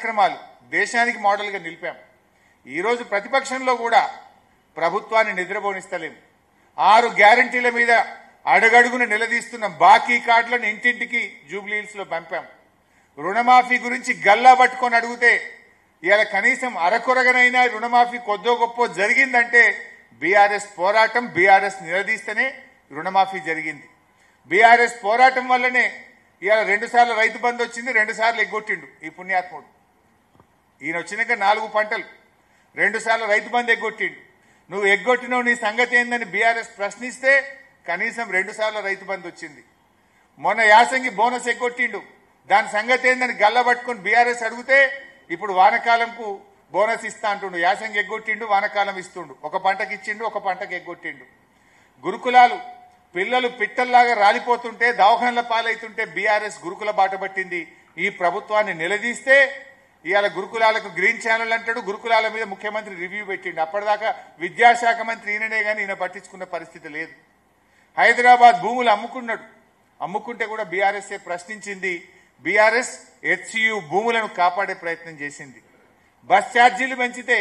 కార్యక్రమాలు దేశానికి మోడల్గా నిలిపాం. ఈరోజు ప్రతిపక్షంలో కూడా ప్రభుత్వాన్ని నిద్రపోనిస్తలేము. 6 గ్యారంటీల మీద అడుగడుగున నిలదీస్తున్న బాకీ కార్డులను ఇంటింటికి జూబ్లీహిల్స్లో పంపాం. రుణమాఫీ గురించి గల్లా పట్టుకొని అడిగితే ఇవాళ కనీసం అరకొరగనైనా రుణమాఫీ కొద్దో గొప్ప జరిగిందంటే బీఆర్ఎస్ పోరాటం, బీఆర్ఎస్ నిలదీస్తేనే రుణమాఫీ జరిగింది. బీఆర్ఎస్ పోరాటం వల్లనే ఇవాళ 2 సార్లు రైతు బంధు వచ్చింది, 2 సార్లు ఎగ్గొట్టిండు ఈ పుణ్యాత్ముడు. ఈయన వచ్చినాక 4 పంటలు, 2 సార్లు రైతు బంధు ఎగ్గొట్టిండు. నువ్వు ఎగ్గొట్టినవు, నీ సంగతి ఏందని బీఆర్ఎస్ ప్రశ్నిస్తే కనీసం 2 సార్లు రైతు బంధు వచ్చింది. మొన్న యాసంగి బోనస్ ఎగ్గొట్టిండు, దాని సంగతి ఏందని గల్లబట్టుకుని బీఆర్ఎస్ అడిగితే ఇప్పుడు వానకాలంకు బోనస్ ఇస్తా అంటుండు. యాసంగి ఎగ్గొట్టిండు, వానకాలం ఇస్తుండు. ఒక పంటకి ఇచ్చిండు, ఒక పంటకి ఎగ్గొట్టిండు. గురుకులాలు పిల్లలు పిట్టల్లాగా రాలిపోతుంటే, దవాఖాన్ల పాలైతుంటే బీఆర్ఎస్ గురుకుల బాట పట్టింది. ఈ ప్రభుత్వాన్ని నిలదీస్తే ఇవాళ గురుకులాలకు గ్రీన్ ఛానల్ అంటాడు, గురుకులాల మీద ముఖ్యమంత్రి రివ్యూ పెట్టిండు. అప్పటిదాకా విద్యాశాఖ మంత్రి ఈయననే కానీ ఈయన పట్టించుకున్న పరిస్థితి లేదు. హైదరాబాద్ భూములు అమ్ముకున్నాడు, అమ్ముకుంటే కూడా బీఆర్ఎస్ఏ ప్రశ్నించింది. బీఆర్ఎస్ హెచ్సియు భూములను కాపాడే ప్రయత్నం చేసింది. బస్ ఛార్జీలు పెంచితే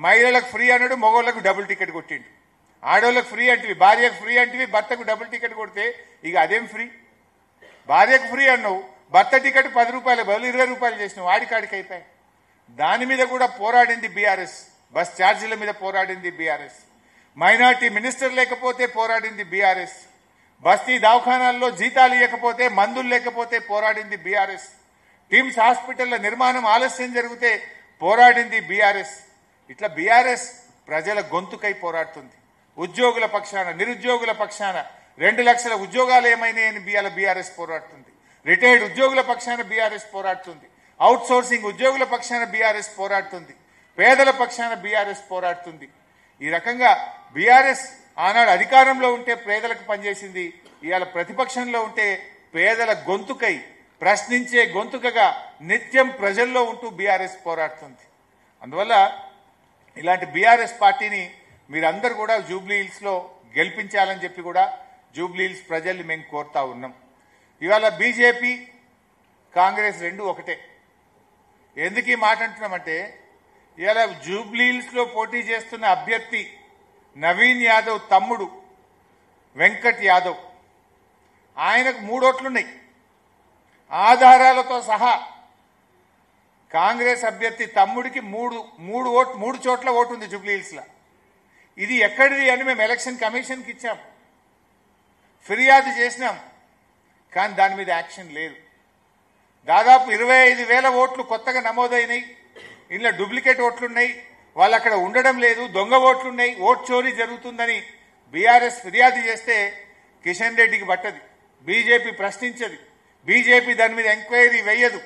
మహిళలకు ఫ్రీ అన్నాడు, మగవాళ్లకు డబుల్ టికెట్ కొట్టిండు. ఆడోళ్ళకు ఫ్రీ అంటివి, భార్యకు ఫ్రీ అంటివి, భర్తకు డబుల్ టికెట్ కొడితే ఇక అదేం ఫ్రీ? భార్యకు ఫ్రీ అన్నావు, భర్త టికెట్ 10 రూపాయల బదులు 20 రూపాయలు చేసినావు, ఆడికాడికి అయిపోయాయి. దాని మీద కూడా పోరాడింది బీఆర్ఎస్. బస్ ఛార్జీల మీద పోరాడింది బీఆర్ఎస్. మైనార్టీ మినిస్టర్ లేకపోతే పోరాడింది బీఆర్ఎస్. బస్తీ దవాఖానాల్లో జీతాలు ఇవ్వకపోతే, మందులు లేకపోతే పోరాడింది బీఆర్ఎస్. టిమ్స్ హాస్పిటళ్ల నిర్మాణం ఆలస్యం జరిగితే పోరాడింది బీఆర్ఎస్. ఇట్లా బీఆర్ఎస్ ప్రజల గొంతుకై పోరాడుతుంది. ఉద్యోగుల పక్షాన, నిరుద్యోగుల పక్షాన 2 లక్షల ఉద్యోగాలు ఏమైనాయని బీఆర్ఎస్ పోరాడుతుంది. రిటైర్డ్ ఉద్యోగుల పక్షాన బీఆర్ఎస్ పోరాడుతుంది. అవుట్ సోర్సింగ్ ఉద్యోగుల పక్షాన బీఆర్ఎస్ పోరాడుతుంది. పేదల పక్షాన బీఆర్ఎస్ పోరాడుతుంది. ఈ రకంగా బీఆర్ఎస్ ఆనాడు అధికారంలో ఉంటే పేదలకు పనిచేసింది, ఇవాళ ప్రతిపక్షంలో ఉంటే పేదల గొంతుకై, ప్రశ్నించే గొంతుకగా నిత్యం ప్రజల్లో ఉంటూ బీఆర్ఎస్ పోరాడుతుంది. అందువల్ల ఇలాంటి బీఆర్ఎస్ పార్టీని మీరందరూ కూడా జూబ్లీహిల్స్లో గెలిపించాలని చెప్పి కూడా జూబ్లీహిల్స్ ప్రజల్ని మేము కోరుతా ఉన్నాం. ఇవాళ బీజేపీ కాంగ్రెస్ రెండు ఒకటే. ఎందుకు ఈ మాట అంటున్నామంటే ఇవాళ జూబ్లీహిల్స్లో పోటీ చేస్తున్న అభ్యర్థి నవీన్ యాదవ్ తమ్ముడు వెంకట్ యాదవ్, ఆయనకు 3 ఓట్లున్నాయి ఆధారాలతో సహా. కాంగ్రెస్ అభ్యర్థి తమ్ముడికి 3 చోట్ల ఓటు ఉంది జూబ్లీహిల్స్లో. ఇది ఎక్కడిది అని మేము ఎలక్షన్ కమిషన్కి ఇచ్చాం, ఫిర్యాదు చేసినాం, కానీ దాని మీద యాక్షన్ లేదు. దాదాపు 25,000 ఓట్లు కొత్తగా నమోదైనాయి. ఇందులో డూప్లికేట్ ఓట్లున్నాయి, వాళ్ళు అక్కడ ఉండడం లేదు, దొంగ ఓట్లున్నాయి, ఓట్ చోరీ జరుగుతుందని బీఆర్ఎస్ ఫిర్యాదు చేస్తే కిషన్ రెడ్డికి పట్టది, బీజేపీ ప్రశ్నించదు, బీజేపీ దాని మీద ఎంక్వైరీ వేయదు.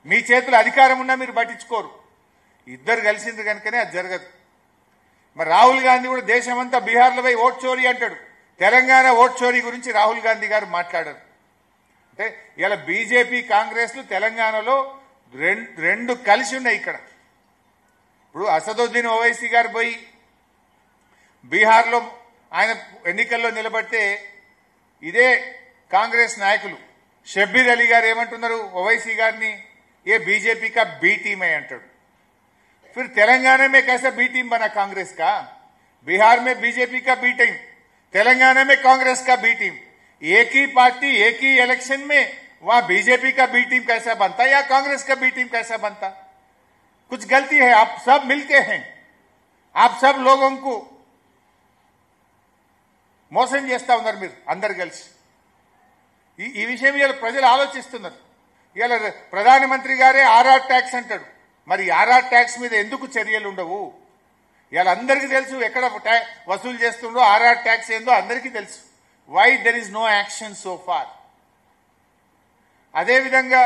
మీ చేతులు అధికారం ఉన్నా మీరు పట్టించుకోరు. ఇద్దరు కలిసింది కనుకనే అది జరగదు. మరి రాహుల్ గాంధీ కూడా దేశమంతా బీహార్లో పోయి ఓట్ చోరీ అంటాడు. తెలంగాణ ఓట్ చోరీ గురించి రాహుల్ గాంధీ గారు మాట్లాడారు. అంటే ఇలా బీజేపీ కాంగ్రెస్లు తెలంగాణలో రెండు కలిసి ఉన్నాయి. ఇక్కడ ఇప్పుడు అసదుద్దీన్ ఓవైసీ గారు పోయి బీహార్లో ఆయన ఎన్నికల్లో నిలబడితే ఇదే కాంగ్రెస్ నాయకులు షబ్బీర్ అలీ గారు ఏమంటున్నారు ఓవైసీ గారిని, ఏ बीजेपी का बी टीम है अंटाడు. फिर तेलंगाना में कैसा बी टीम बना कांग्रेस का? बिहार में बीजेपी का बी टीम, तेलंगाना में कांग्रेस का बी टीम. एक ही पार्टी एक ही इलेक्शन में वहां बीजेपी का बी टीम कैसा बनता या कांग्रेस का बी टीम कैसा बनता? कुछ गलती है. आप सब मिलके हैं, आप सब लोगों को మోసం చేస్తా ఉన్నారు మీరు అందరు కలిసి. ఈ విషయం ఇవాళ ప్రజలు ఆలోచిస్తున్నారు. ఇవాళ ప్రధానమంత్రి గారే ఆర్ఆర్ ట్యాక్స్ అంటాడు. మరి ఆర్ఆర్ ట్యాక్స్ మీద ఎందుకు చర్యలు ఉండవు? ఇవాళ అందరికీ తెలుసు ఎక్కడ వసూలు చేస్తుండో, ఆర్ఆర్ ట్యాక్స్ ఏందో అందరికీ తెలుసు. Why there is no action so far? అదేవిధంగా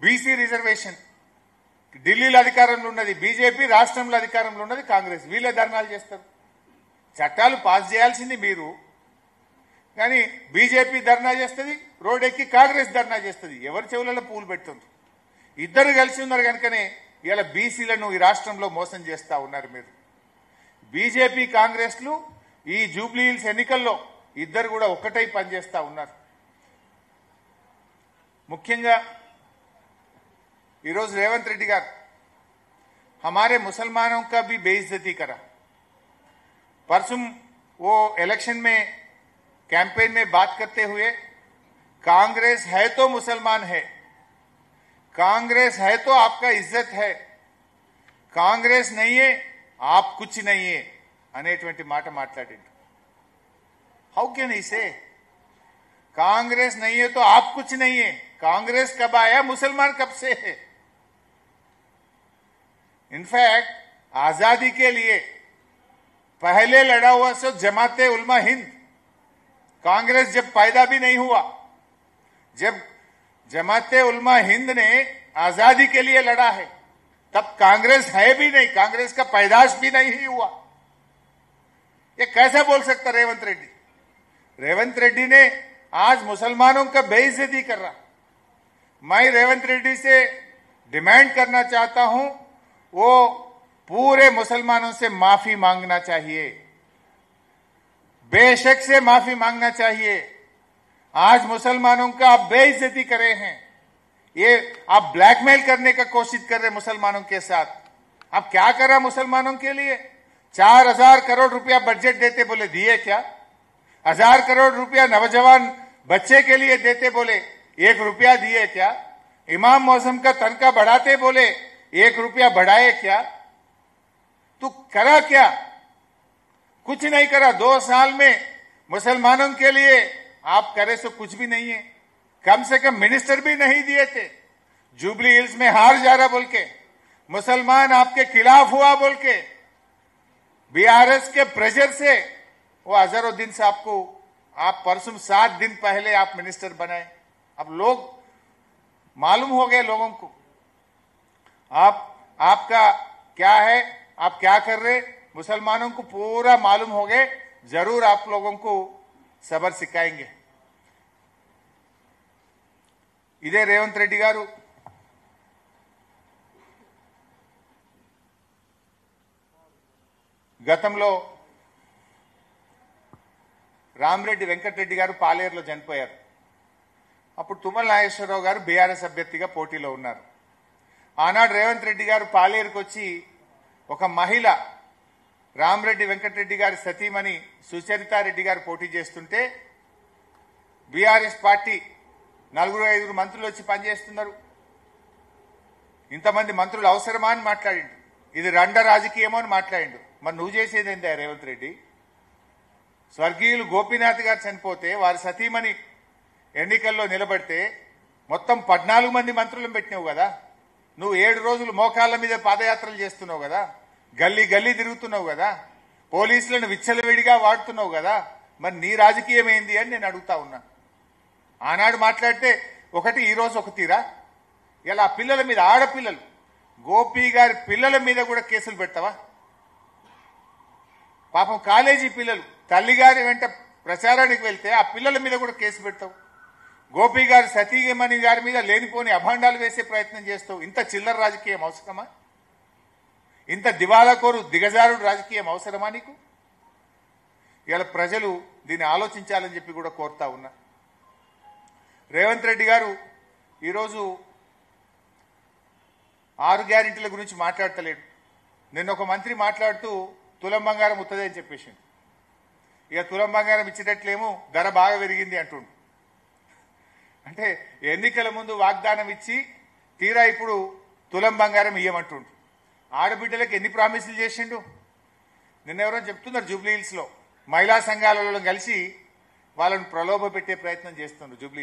బీసీ రిజర్వేషన్ ఢిల్లీలో అధికారంలో ఉన్నది బీజేపీ, రాష్ట్రంలో అధికారంలో ఉన్నది కాంగ్రెస్. వీళ్ళే ధర్నాలు చేస్తారు. చట్టాలు పాస్ చేయాల్సింది మీరు, కానీ బీజేపీ ధర్నా చేస్తుంది, రోడ్ ఎక్కి కాంగ్రెస్ ధర్నా చేస్తుంది. ఎవరి చెవులలో పూలు పెడుతుంది? ఇద్దరు కలిసి ఉన్నారు కనుకనే ఇలా బీసీలను ఈ రాష్ట్రంలో మోసం చేస్తా ఉన్నారు మీరు. బీజేపీ కాంగ్రెస్లు ఈ జూబ్లీహిల్స్ ఎన్నికల్లో ఇద్దరు కూడా ఒక్కటై పనిచేస్తా ఉన్నారు. ముఖ్యంగా ఈరోజు రేవంత్ రెడ్డి గారు हमारे मुसलमानों का भी बेइज्जती करा। परसों वो इलेक्शन में कैंपेन में बात करते हुए कांग्रेस है तो मुसलमान है, कांग्रेस है तो आपका इज्जत है, कांग्रेस नहीं है आप कुछ नहीं है అనేటువంటి మాట మాట్లాడిండు। हाउ कैन ही से कांग्रेस नहीं है तो आप कुछ नहीं है? कांग्रेस कब आया, मुसलमान कब से है? इनफैक्ट आजादी के लिए पहले लड़ा हुआ सो जमाते उलमा हिंद, कांग्रेस जब पैदा भी नहीं हुआ, जब जमाते उलमा हिंद ने आजादी के लिए लड़ा है तब कांग्रेस है भी नहीं, कांग्रेस का पैदाश भी नहीं हुआ। ये कैसे बोल सकता रेवंत रेड्डी? रेवंत रेड्डी ने आज मुसलमानों का बेइज्जती कर रहा। मैं रेवंत रेड्डी से डिमांड करना चाहता हूं, वो पूरे मुसलमानों से माफी मांगना चाहिए, बेशक से माफी मांगना चाहिए। आज मुसलमानों का आप बेइज्जती करे हैं, ये आप ब्लैकमेल करने का कोशिश कर रहे मुसलमानों के साथ। आप क्या कर रहा मुसलमानों के लिए? 4000 करोड़ रुपया बजट देते बोले, दिए क्या? 1000 करोड़ रुपया नौजवान बच्चे के लिए देते बोले, 1 रुपया दिए क्या? इमाम मौसम का तनख्वाह बढ़ाते बोले, 1 रुपया बढ़ाए क्या? तू करा क्या? कुछ नहीं करा। 2 साल में मुसलमानों के लिए आप करे सो कुछ भी नहीं है। कम से कम मिनिस्टर भी नहीं दिए थे। जुबली हिल्स में हार जा रहा बोल के, मुसलमान आपके खिलाफ हुआ बोल के, बीआरएस के प्रेशर से वो अजहरुद्दीन साहब को आप परसों 7 दिन पहले आप मिनिस्टर बनाए। अब लोग मालूम हो गए लोगों को आपका क्या है, आप क्या कर रहे, मुसलमानों को पूरा मालूम हो गए। जरूर आप लोगों को सबर सिखाएंगे। ఇదే రేవంత్ రెడ్డి గారు గతంలో రామరెడ్డి వెంకటరెడ్డి గారు పాలేరులో చనిపోయారు। అప్పుడు తుమ్మల నాగేశ్వరరావు గారు బీఆర్ఎస్ అభ్యర్థిగా పోటీలో ఉన్నారు। ఆనాడు రేవంత్ రెడ్డి గారు పాలేరుకు వచ్చి ఒక మహిళ రామరెడ్డి వెంకటరెడ్డి గారి సతీమణి సుచరితారెడ్డి గారు పోటీ చేస్తుంటే బీఆర్ఎస్ పార్టీ 4-5 మంత్రులు వచ్చి పనిచేస్తున్నారు, ఇంతమంది మంత్రులు అవసరమా అని మాట్లాడిండు, ఇది రండ రాజకీయమో అని మాట్లాడిండు। మరి నువ్వు చేసేది ఏందా రేవంత్ రెడ్డి? స్వర్గీయులు గోపీనాథ్ గారు చనిపోతే వారి సతీమణి ఎన్నికల్లో నిలబడితే మొత్తం 14 మంది మంత్రులను పెట్టినావు కదా। నువ్వు 7 రోజులు మోకాళ్ళ మీద పాదయాత్రలు చేస్తున్నావు కదా, గల్లీ గల్లీ తిరుగుతున్నావు కదా, పోలీసులను విచ్చలవిడిగా వాడుతున్నావు కదా। మరి నీ రాజకీయం ఏంది అని నేను అడుగుతా ఉన్నా। ఆనాడు మాట్లాడితే ఒకటి, ఈరోజు ఒక తీరా। ఇలా పిల్లల మీద, ఆడపిల్లలు, గోపి గారి పిల్లల మీద కూడా కేసులు పెడతావా? పాపం కాలేజీ పిల్లలు తల్లిగారి వెంట ప్రచారానికి వెళ్తే ఆ పిల్లల మీద కూడా కేసు పెడతావు। గోపి గారి సతీమణి గారి మీద లేనిపోని అభాండాలు వేసే ప్రయత్నం చేస్తావు। ఇంత చిల్లర రాజకీయం అవసరమా? ఇంత దివాలాకోరు దిగజారుడు రాజకీయం అవసరమా నీకు? ఇలా ప్రజలు దీన్ని ఆలోచించాలని చెప్పి కూడా కోరుతా ఉన్నా। రేవంత్ రెడ్డి గారు ఈరోజు 6 గ్యారెంటీల గురించి మాట్లాడతలేడు। నిన్న ఒక మంత్రి మాట్లాడుతూ తులం బంగారం ఉత్తదే అని చెప్పేసింది। ఇక తులం బంగారం ఇచ్చేటట్లేమో ధర బాగా పెరిగింది అంటుండు। అంటే ఎన్నికల ముందు వాగ్దానం ఇచ్చి తీరా ఇప్పుడు తులం బంగారం ఇయ్యమంటుండు। ఆడబిడ్డలకు ఎన్ని ప్రామిసులు చేసిండు? నిన్న ఎవరో చెప్తున్నారు, జూబ్లీ హిల్స్ లో మహిళా సంఘాలలో కలిసి వాళ్ళను ప్రలోభ పెట్టే ప్రయత్నం చేస్తున్నారు జూబ్లీ